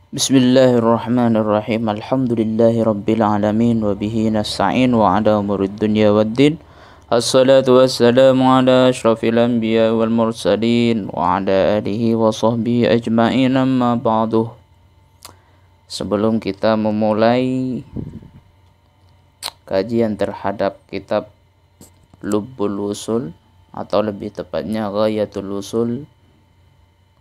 Bismillahirrahmanirrahim. Alhamdulillahi rabbil alamin wa bihi nasta'in wa ala umurid dunya waddin. Assalatu wassalamu ala asyrafil anbiya wal mursalin wa ala alihi wa sahbihi ajma'in, amma ba'du. Sebelum kita memulai kajian terhadap kitab Lubbul Usul, atau lebih tepatnya Ghayatul Usul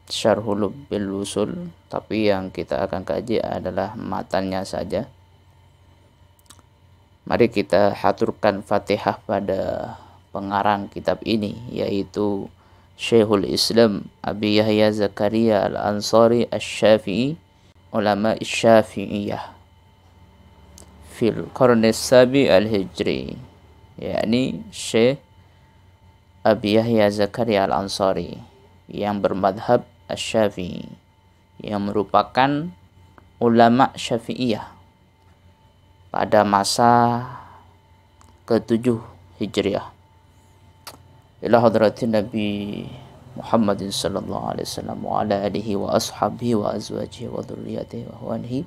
Syarhul Lubbil Usul, tapi yang kita akan kaji adalah matannya saja. Mari kita haturkan Fatihah pada pengarang kitab ini, yaitu Syekhul Islam Abi Yahya Zakaria Al-Ansari Asy-Syafi'i, ulama Syafi'iyah fil qarni sabi al-hijri, yakni Syekh Abi Yahya Zakaria Al-Ansari yang bermadhab Asy-Syafi'i, yang merupakan ulama Syafi'iyah pada masa ke-7 Hijriah. Ila hadratin Nabi Muhammadin sallallahu alaihi wasallam wa ala alihi wa ashabihi wa azwajihi wa dhurriyyatihi wa ahwanihi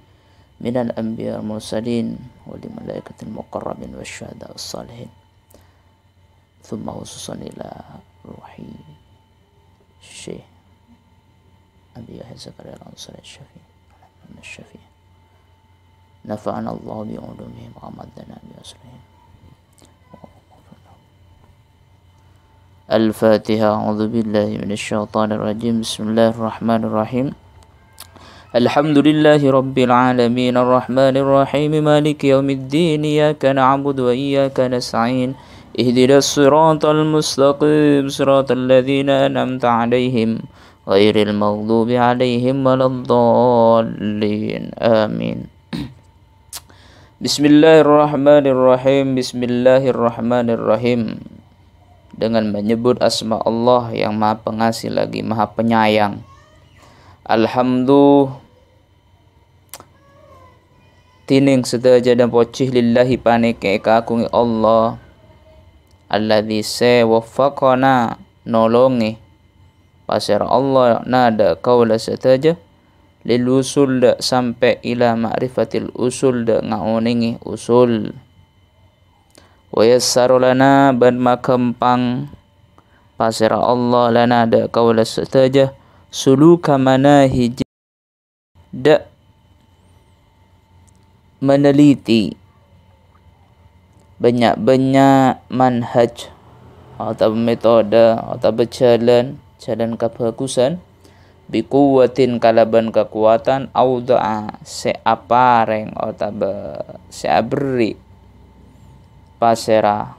minal anbiya wal mursalin wal malaikatil muqarrabin wasyuhada was-salihin. Thumma khususan ila ruhi Syekh Abi Yahya Zakaria Al-Ansari Asy-Syafi'i. Nafa'ana Allah bi'ulumihim wa amadana bi'aslihim. Al-Fatiha. A'udzu billahi minasy syaithanir rajim. Bismillahirrahmanirrahim. Alhamdulillahi rabbil alamin arrahmanir rahim maliki yaumiddin iyyaka na'budu wa iyyaka nasta'in ihdinas siratal mustaqim siratal ladzina an'amta 'alaihim ghairil maghdubi 'alaihim waladdallin. Amin. Bismillahirrahmanirrahim. Bismillahirrahmanirrahim. Dengan menyebut asma Allah yang Maha Pengasih lagi Maha Penyayang. Alhamdulillah tining sedaja dan pocih lillahi paneke kakungi Allah alladzi se waffaqana nolongi pasir Allah nada kaula sataja lil usul da sampai ila ma'rifatil usul da ngauningi usul wa yassara lana ban makempang pasir Allah lana da kaula sataja suluka manahij da meneliti banyak-banyak manhaj atau metode atau berjalan kebagusan bikuwatin kalaban kekuatan auda'a seapareng atau seabri pasera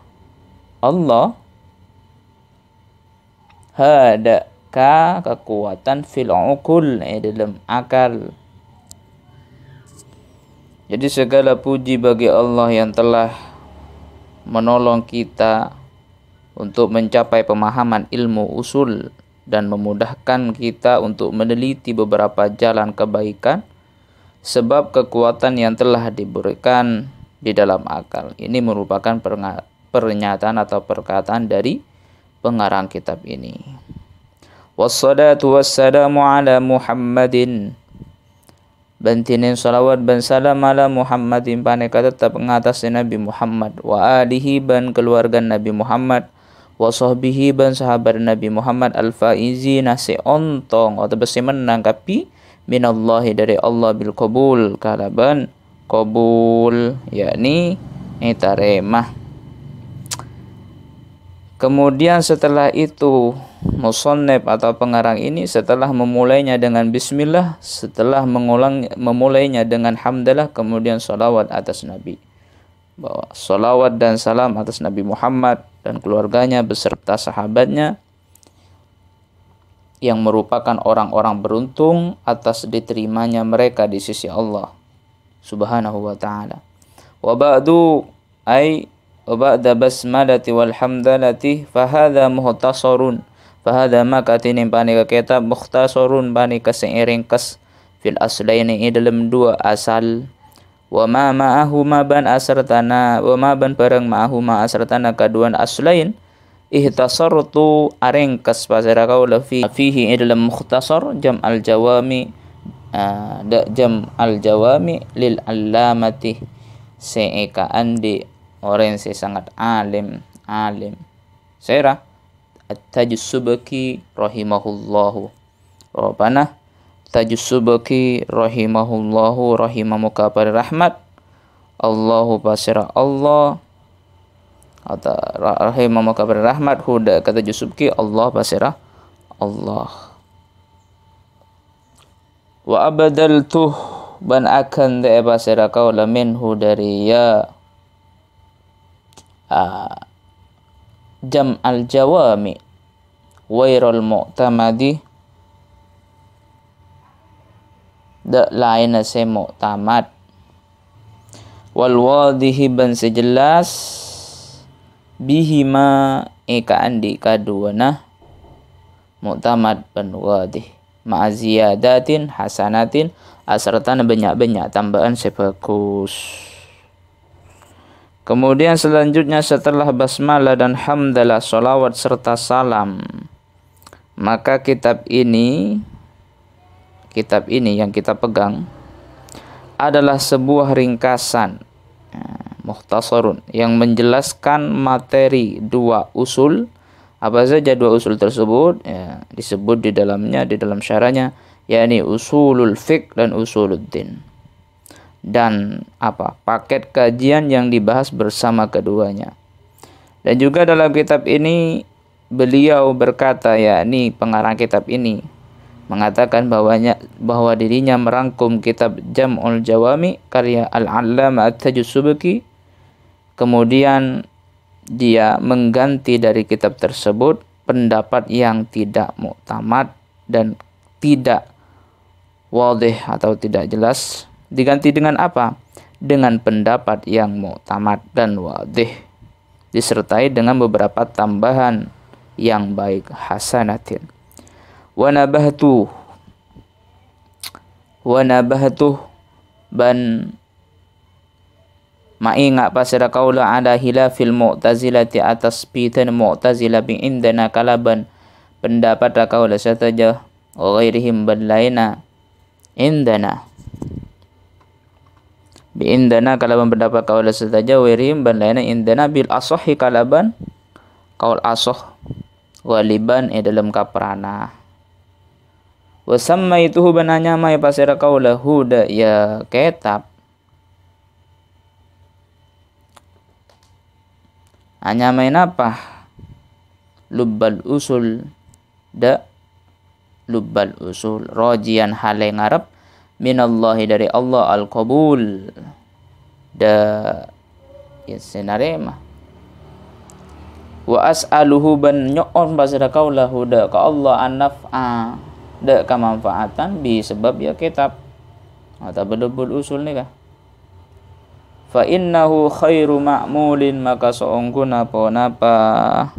Allah hada ka kekuatan fil uqul dalam akal. Jadi segala puji bagi Allah yang telah menolong kita untuk mencapai pemahaman ilmu usul dan memudahkan kita untuk meneliti beberapa jalan kebaikan sebab kekuatan yang telah diberikan di dalam akal. Ini merupakan pernyataan atau perkataan dari pengarang kitab ini. Wassalatu wassalamu ala Muhammadin. Bantinin salawat ban salam ala Muhammadin paneka tetap mengatas Nabi Muhammad wa alihi ban keluarga Nabi Muhammad wa sahbihi ban sahabat Nabi Muhammad al-faizina se ontong atau besi menang kapi minallahi dari Allah bil qabul kalaban qabul, yakni taremah. Kemudian setelah itu musannif atau pengarang ini setelah memulainya dengan bismillah, setelah memulainya dengan hamdalah, kemudian salawat atas Nabi. Bahwa salawat dan salam atas Nabi Muhammad dan keluarganya beserta sahabatnya yang merupakan orang-orang beruntung atas diterimanya mereka di sisi Allah Subhanahu wa ta'ala. Wa ba'du ay wa ba'da basmalati wal hamdalati fahadha muhtasarun fahadha makatinin panika kitab mukhtasarun panika seiringkas fil aslaini dalam dua asal wa ma ma'ahu ma ban asartana wa ma ban barang ma'ahu ma asartana kaduan aslain ihtasartu aringkas pasara kaula fihi dalam mukhtasar jam al jawami da jam al-jawami lil allamati seeka andi orang yang sangat alim Syarah At-Tajus Subki rahimahullahu Rabbana Tajus Subki rahimahullahu rahimamuka pada rahmat Allahu basira Allah atau rahimamuka pada rahmat huda kata Jusubki Allah basira Allah wa abadaltuh ban akan da basira qaula minhu dari ya jam al-jawami wairul mu'tamadi da lain se mu'tamad wal wadihi ban sejelas bihima eka andi kaduana mu'tamad ban wadih ma'aziyadatin hasanatin asratan banyak-banyak tambahan sebagus. Kemudian selanjutnya setelah basmalah dan hamdalah, salawat serta salam, maka kitab ini yang kita pegang adalah sebuah ringkasan mukhtasarun yang menjelaskan materi dua usul. Apa saja dua usul tersebut? Ya, disebut di dalam syarahnya, yakni usulul fiqh dan usuluddin. Dan paket kajian yang dibahas bersama keduanya. Dan juga dalam kitab ini beliau berkata, yakni pengarang kitab ini mengatakan bahwa dirinya merangkum kitab Jam'ul Jawami karya Al-Allamah At-Tajus Subki. Kemudian dia mengganti dari kitab tersebut pendapat yang tidak mu'tamad dan tidak wadih atau tidak jelas, diganti dengan apa? Dengan pendapat yang mu'tamad dan wadih, disertai dengan beberapa tambahan yang baik, hasanatin. Wa nabahtuh ban maingat pasira kaula ada hilafil mu'tazilati atas pitan mu'tazila bi indana kalaban pendapat kaula sataja ghairihim balaina indana bi indana kalaban pendapat kaula sataja ghairihim balaina indana bil asahhi kalaban kaul asah waliban dalam kaprana wa sammaituhu bananya mai pasira kaula huda ya kitab hanya main apa? Lubbal usul lubbal usul rojian hale ngarep minallahi dari Allah al-qabul da ya senarema wa as'aluhu ban nyo'on basara kaulahu da ka Allah an-naf'a da kemanfaatan bi sebab ya kitab atau lubbul usul ni kah fa innahu khairu ma'mulin maka seongguna napa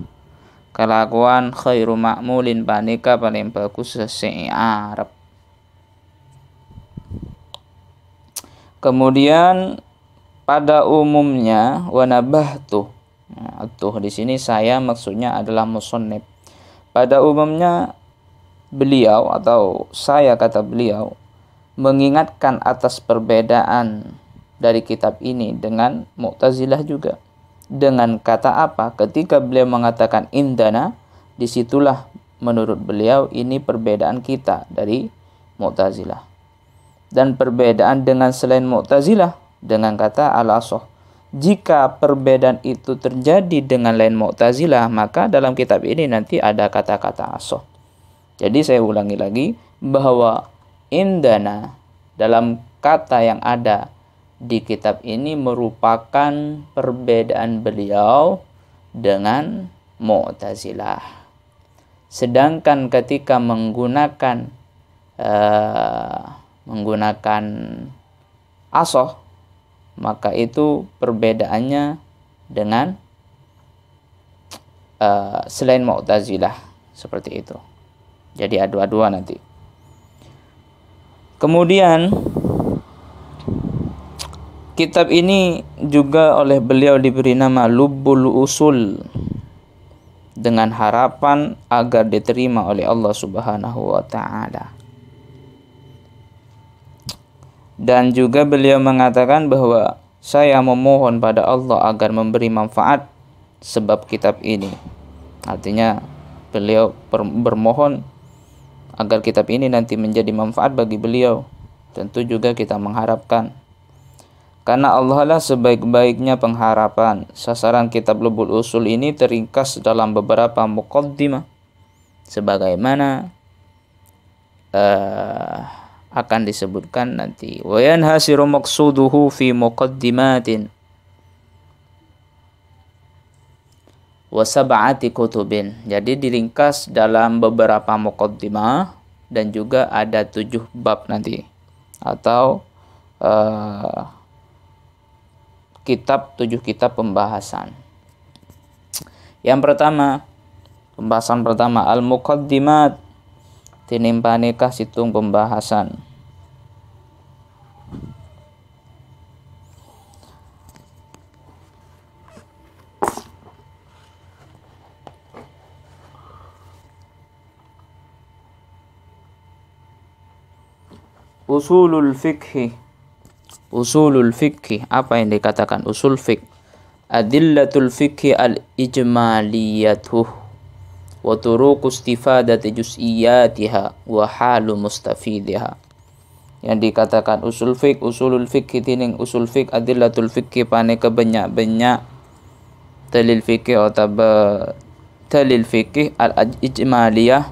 kelakuan khairu ma'mulin panika paling bagus sesei Arab. Kemudian pada umumnya wanabahtu tuh di sini saya maksudnya adalah musannif. Pada umumnya beliau atau saya kata beliau mengingatkan atas perbedaan dari kitab ini dengan Mu'tazilah juga. Dengan kata apa? Ketika beliau mengatakan indana, disitulah menurut beliau ini perbedaan kita dari Mu'tazilah. Dan perbedaan dengan selain Mu'tazilah dengan kata al-asah. Jika perbedaan itu terjadi dengan lain Mu'tazilah, maka dalam kitab ini nanti ada kata-kata asah. Jadi saya ulangi lagi bahwa indana dalam kata yang ada di kitab ini merupakan perbedaan beliau dengan Mu'tazilah. Sedangkan ketika menggunakan asah, maka itu perbedaannya dengan selain Mu'tazilah, seperti itu. Jadi adu-aduan nanti. Kemudian kitab ini juga oleh beliau diberi nama Lubbul Usul dengan harapan agar diterima oleh Allah Subhanahu wa taala. Dan juga beliau mengatakan bahwa saya memohon pada Allah agar memberi manfaat sebab kitab ini. Artinya beliau bermohon agar kitab ini nanti menjadi manfaat bagi beliau. Tentu juga kita mengharapkan, karena Allah lah sebaik-baiknya pengharapan. Sasaran kitab Lubul Usul ini teringkas dalam beberapa muqaddimah, sebagaimana akan disebutkan nanti. Wa yanhasiru maqsuduhu fi muqaddimatin wa sab'ati kutubin. Jadi diringkas dalam beberapa muqaddimah dan juga ada 7 bab nanti, atau 7 kitab pembahasan. Yang pertama, pembahasan pertama al-muqaddimat, tinimpanekah situng pembahasan. Usulul fikhi. Usulul fikhi, apa yang dikatakan usul fikh? Adillatul fikhi al-ijmaliyatuh wa turuq istifadati juz'iyatiha wa halu mustafidiha. Yang dikatakan usul fikh, usulul fikhi tining usul fikh, adillatul fikhi pane kebanyak-banyak dalil fikih atau dalil fikih al-ijmaliyah,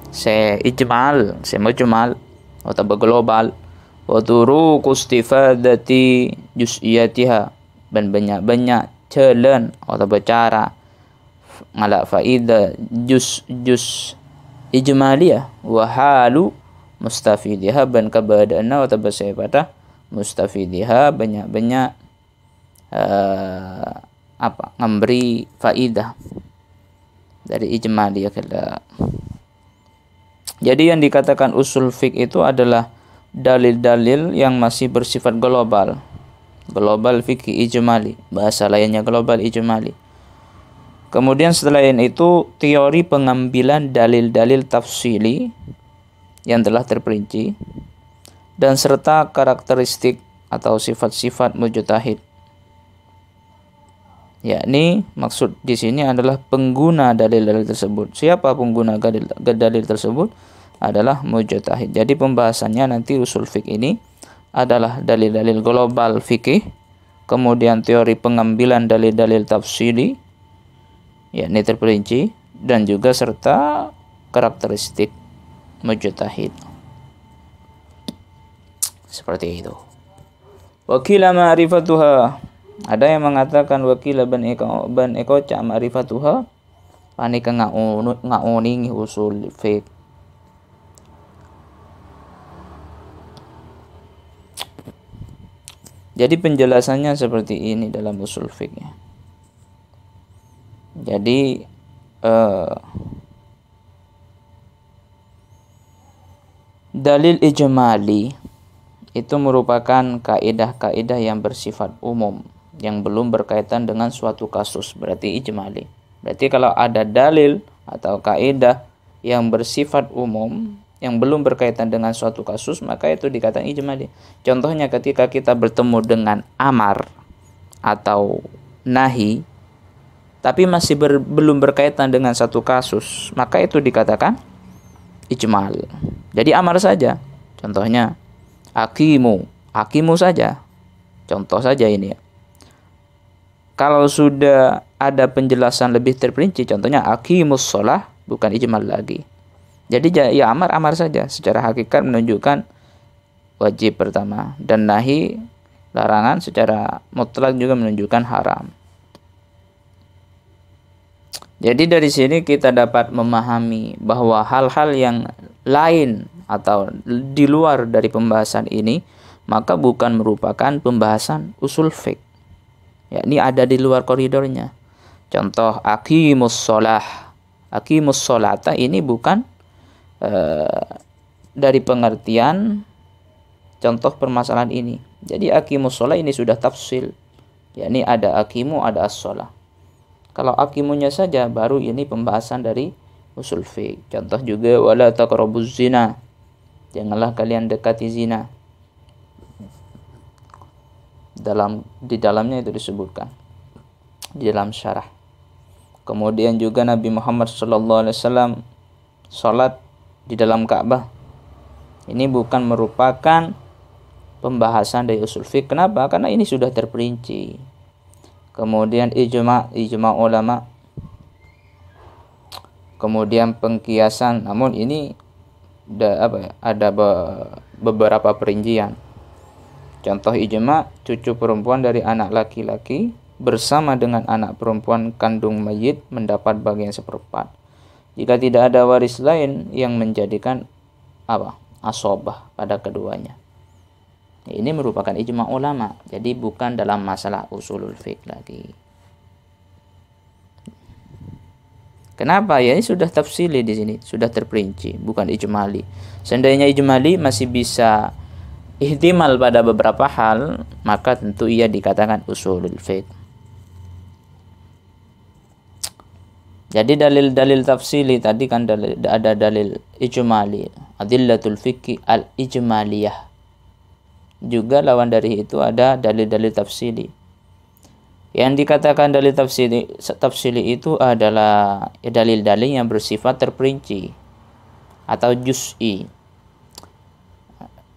se ijmal, se mujmal atau global, wa turuq istifadati juz'iyatiha, dan banyak-banyak jalan atau cara ala faidah juz ijmaliyah wa halu mustafidiha, dan keberadaan atau bersifat mustafidiha, banyak-banyak memberi faidah dari ijmaliyah. Jadi yang dikatakan usul fiqh itu adalah dalil-dalil yang masih bersifat global. Global fikih ijmali, bahasa lainnya global ijmali. Kemudian setelah itu teori pengambilan dalil-dalil tafsili yang telah terperinci, dan serta karakteristik atau sifat-sifat mujtahid. Yakni maksud di sini adalah pengguna dalil-dalil tersebut. Siapa pengguna dalil tersebut? Adalah mujtahid. Jadi pembahasannya nanti usul fiqh ini adalah dalil-dalil global fikih, kemudian teori pengambilan dalil-dalil tafsili yakni terperinci, dan juga serta karakteristik mujtahid. Seperti itu. Wakila ma'rifatuha, ada yang mengatakan wakila ban ekoca ma'rifatuha panika ngauningi usul fiqh. Jadi penjelasannya seperti ini dalam usul fiqh. Jadi dalil ijmali itu merupakan kaidah-kaidah yang bersifat umum, yang belum berkaitan dengan suatu kasus, berarti ijmali. Berarti kalau ada dalil atau kaidah yang bersifat umum, yang belum berkaitan dengan suatu kasus, maka itu dikatakan ijmali. Contohnya ketika kita bertemu dengan amar atau nahi, tapi masih belum berkaitan dengan satu kasus, maka itu dikatakan ijmal. Jadi amar saja, contohnya akimu saja, contoh saja ini ya. Kalau sudah ada penjelasan lebih terperinci, contohnya aqimus shalah, bukan ijmal lagi. Jadi ya amar saja, secara hakikat menunjukkan wajib pertama, dan nahi larangan secara mutlak juga menunjukkan haram. Jadi dari sini kita dapat memahami bahwa hal-hal yang lain atau di luar dari pembahasan ini maka bukan merupakan pembahasan usul fiqh. Yakni ada di luar koridornya. Contoh aqimus shalah. Aqimus sholata ini bukan dari pengertian contoh permasalahan ini. Jadi aqimus shalah ini sudah tafsil. Yakni ada aqimu, ada as-shalah. Kalau aqimunya saja baru ini pembahasan dari usul fiqh. Contoh juga wala taqrabuz zina. Janganlah kalian dekati zina. Di dalamnya itu disebutkan di dalam syarah. Kemudian juga Nabi Muhammad SAW sholat di dalam Ka'bah. Ini bukan merupakan pembahasan dari usul fiqh. Kenapa? Karena ini sudah terperinci. Kemudian ijma ulama. Kemudian pengkiasan. Namun ini ada beberapa perincian. Contoh ijma, cucu perempuan dari anak laki-laki bersama dengan anak perempuan kandung mayit mendapat bagian seperempat. Jika tidak ada waris lain yang menjadikan asobah pada keduanya. Ini merupakan ijma ulama, jadi bukan dalam masalah usulul fiqh lagi. Kenapa? Ya ini sudah tafsili di sini, sudah terperinci, bukan ijmali. Seandainya ijmali masih bisa ihtimal pada beberapa hal, maka tentu ia dikatakan usulul fiqh. Jadi dalil-dalil tafsili tadi kan ada dalil ijmali, adillatul fiqh al-ijmaliyah. Juga lawan dari itu ada dalil-dalil tafsili. Yang dikatakan dalil tafsili itu adalah dalil-dalil yang bersifat terperinci atau juz'i.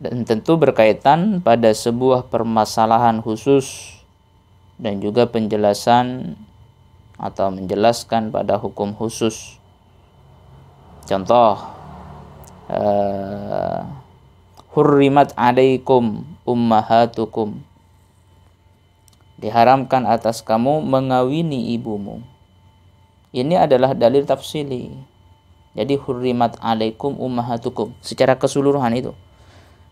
Dan tentu berkaitan pada sebuah permasalahan khusus dan juga penjelasan atau menjelaskan pada hukum khusus. Contoh, hurrimat alaikum ummahatukum, diharamkan atas kamu mengawini ibumu. Ini adalah dalil tafsili. Jadi hurrimat alaikum ummahatukum secara keseluruhan itu.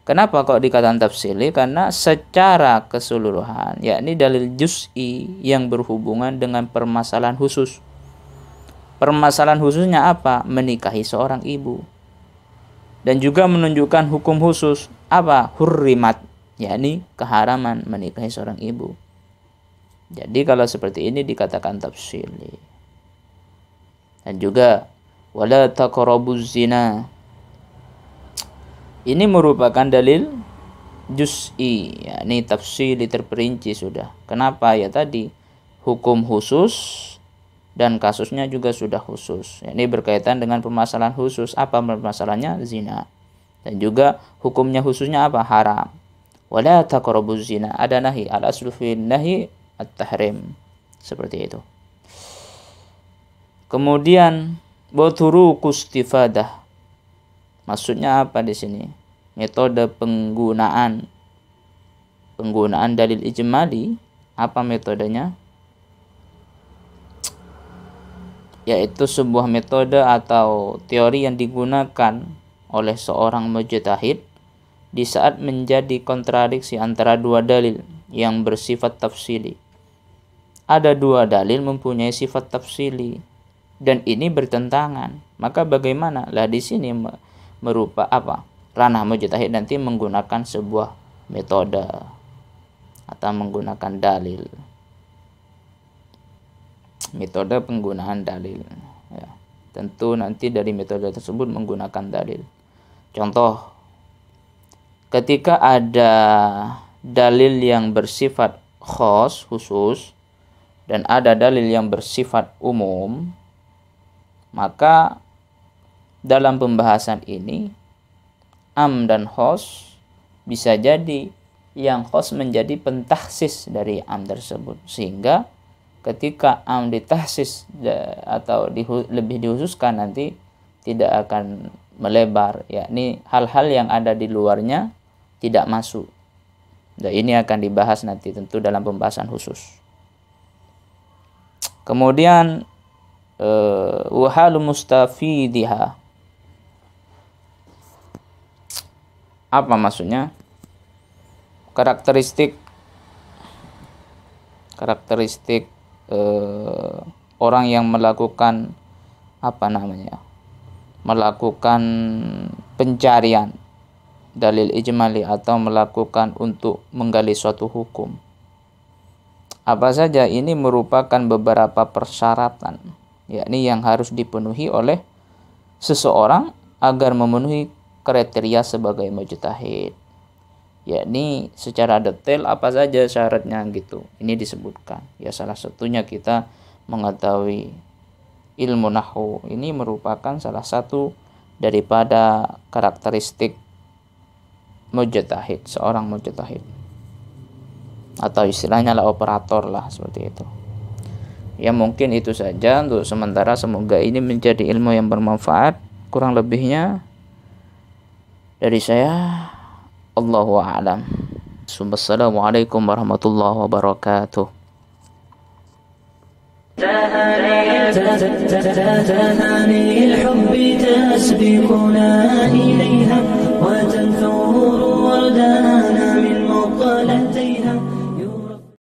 Kenapa kok dikatakan tafsili? Karena secara keseluruhan, yakni dalil juz'i yang berhubungan dengan permasalahan khusus. Permasalahan khususnya apa? Menikahi seorang ibu. Dan juga menunjukkan hukum khusus. Apa? Hurrimat, yakni keharaman menikahi seorang ibu. Jadi kalau seperti ini dikatakan tafsili. Dan juga wala taqrabuz zina. Ini merupakan dalil juz'i, yakni tafsili terperinci sudah. Kenapa? Ya tadi hukum khusus dan kasusnya juga sudah khusus. Ini berkaitan dengan permasalahan khusus. Apa permasalahannya? Zina. Dan juga hukumnya khususnya apa? Haram. Wala taqrabuz zina. Ada nahi, al-aslu fil nahi at-tahrim. Seperti itu. Kemudian turuqus istifadah. Maksudnya apa di sini? Metode penggunaan dalil ijmali, apa metodenya? Yaitu sebuah metode atau teori yang digunakan oleh seorang mujtahid di saat menjadi kontradiksi antara dua dalil yang bersifat tafsili. Ada dua dalil mempunyai sifat tafsili dan ini bertentangan. Maka bagaimana? Lah di sini merupa apa? Ranah mujtahid nanti menggunakan sebuah metode atau menggunakan dalil. Metode penggunaan dalil. Ya. Tentu nanti dari metode tersebut menggunakan dalil. Contoh, ketika ada dalil yang bersifat khusus, dan ada dalil yang bersifat umum, maka dalam pembahasan ini am dan khos bisa jadi yang khos menjadi pentahsis dari am tersebut, sehingga ketika am ditahsis atau lebih dihususkan nanti tidak akan melebar, yakni hal-hal yang ada di luarnya tidak masuk. Dan ini akan dibahas nanti tentu dalam pembahasan khusus. Kemudian wahalu mustafidiha. Apa maksudnya? Karakteristik orang yang melakukan melakukan pencarian dalil ijmali atau melakukan untuk menggali suatu hukum. Apa saja? Ini merupakan beberapa persyaratan, yakni yang harus dipenuhi oleh seseorang agar memenuhi kriteria sebagai mujtahid. yakni secara detail apa saja syaratnya gitu. Ini disebutkan. Ya salah satunya kita mengetahui ilmu nahwu. Ini merupakan salah satu daripada karakteristik mujtahid, seorang mujtahid. Atau istilahnya lah operator lah, seperti itu. Ya mungkin itu saja untuk sementara, semoga ini menjadi ilmu yang bermanfaat. Kurang lebihnya dari saya, Allahu a'lam. Wassalamualaikum warahmatullahi wabarakatuh. تهاني الحب تسبقنا إليها وتنثور وردانا من مقالتيها